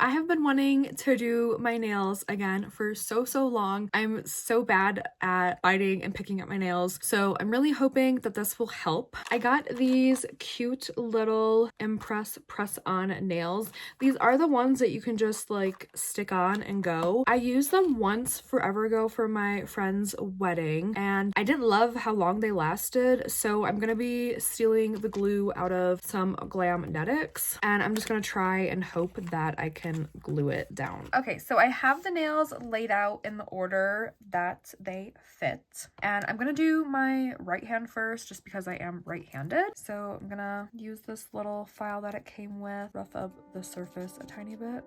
I have been wanting to do my nails again for so long. I'm so bad at biting and picking at my nails, so I'm really hoping that this will help. I got these cute little Impress press-on nails. These are the ones that you can just like stick on and go. I used them once forever ago for my friend's wedding, and I didn't love how long they lasted, so I'm gonna be stealing the glue out of some Glamnetics, and I'm just gonna try and hope that I can glue it down. Okay, so I have the nails laid out in the order that they fit, and I'm gonna do my right hand first just because I am right-handed. So I'm gonna use this little file that it came with, rough up the surface a tiny bit.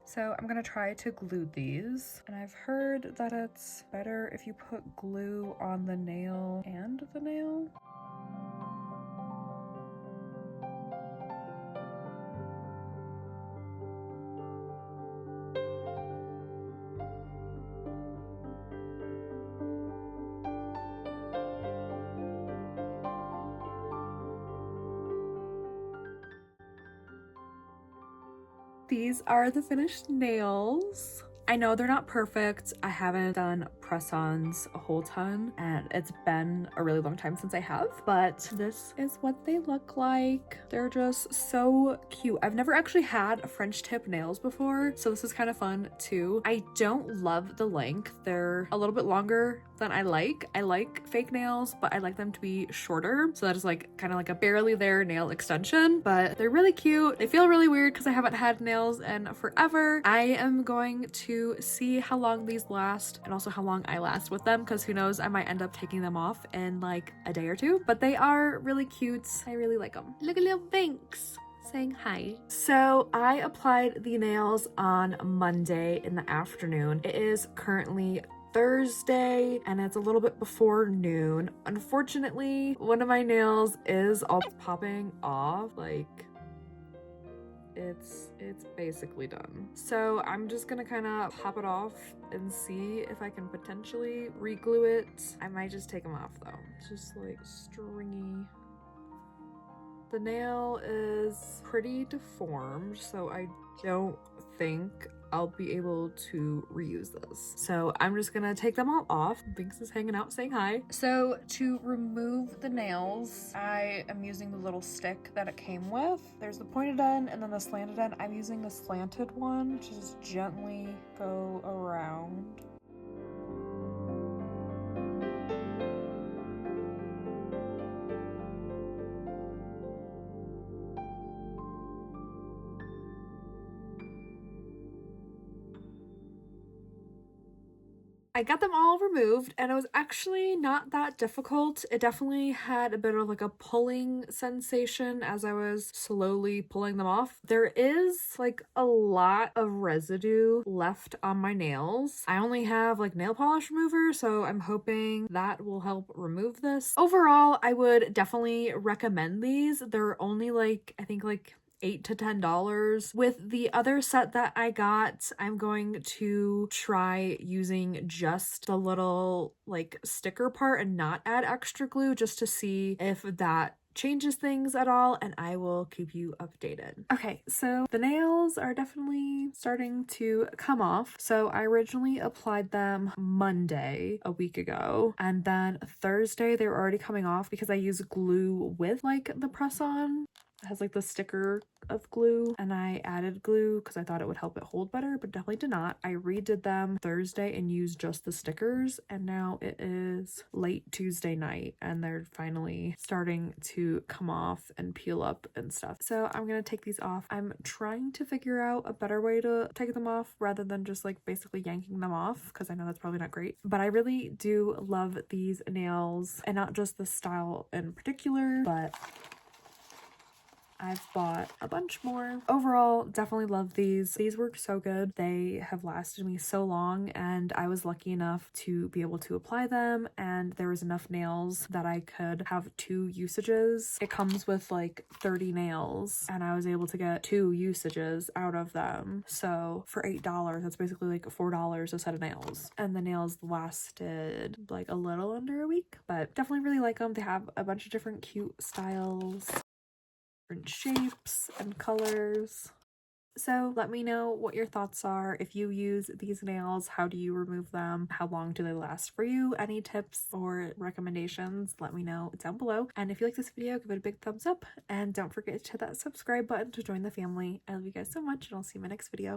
So I'm gonna try to glue these, and I've heard that it's better if you put glue on the nail and the nail. These are the finished nails. I know they're not perfect. I haven't done press-ons a whole ton, and it's been a really long time since I have, but this is what they look like. They're just so cute. I've never actually had French tip nails before, so this is kind of fun too. I don't love the length. They're a little bit longer than I like. I like fake nails, but I like them to be shorter, so that is like kind of like a barely there nail extension, but they're really cute. They feel really weird because I haven't had nails in forever. I am going to see how long these last and also how long I last with them, because who knows, I might end up taking them off in like a day or two, but they are really cute. I really like them. Look at little Binks saying hi. So I applied the nails on Monday in the afternoon. It is currently Thursday and it's a little bit before noon. Unfortunately, one of my nails is all popping off. Like, it's basically done. So I'm just gonna kind of pop it off and see if I can potentially re-glue it. I might just take them off though. It's just like stringy. The nail is pretty deformed, so I don't think I'll be able to reuse this. So I'm just gonna take them all off. Binks is hanging out saying hi. So to remove the nails, I am using the little stick that it came with. There's the pointed end and then the slanted end. I'm using the slanted one to just gently go around. I got them all removed and it was actually not that difficult. It definitely had a bit of like a pulling sensation as I was slowly pulling them off. There is like a lot of residue left on my nails. I only have like nail polish remover, so I'm hoping that will help remove this. Overall, I would definitely recommend these. They're only like, I think like $8 to $10. With the other set that I got, I'm going to try using just the little like sticker part and not add extra glue, just to see if that changes things at all, and I will keep you updated. Okay, so the nails are definitely starting to come off. So I originally applied them Monday a week ago, and then Thursday they were already coming off because I use glue with like the press-on. It has like the sticker of glue, and I added glue because I thought it would help it hold better, but definitely did not. I redid them Thursday and used just the stickers, and now it is late Tuesday night and they're finally starting to come off and peel up and stuff. So I'm gonna take these off. I'm trying to figure out a better way to take them off rather than just like basically yanking them off, because I know that's probably not great, but I really do love these nails, and not just the style in particular, but I've bought a bunch more. Overall, definitely love these. These worked so good. They have lasted me so long, and I was lucky enough to be able to apply them, and there was enough nails that I could have 2 usages. It comes with like 30 nails, and I was able to get 2 usages out of them. So for $8, that's basically like $4 a set of nails. And the nails lasted like a little under a week, but definitely really like them. They have a bunch of different cute styles, different shapes and colors. So let me know what your thoughts are. If you use these nails, how do you remove them? How long do they last for you? Any tips or recommendations, let me know down below. And if you like this video, give it a big thumbs up. And don't forget to hit that subscribe button to join the family. I love you guys so much, and I'll see you in my next video.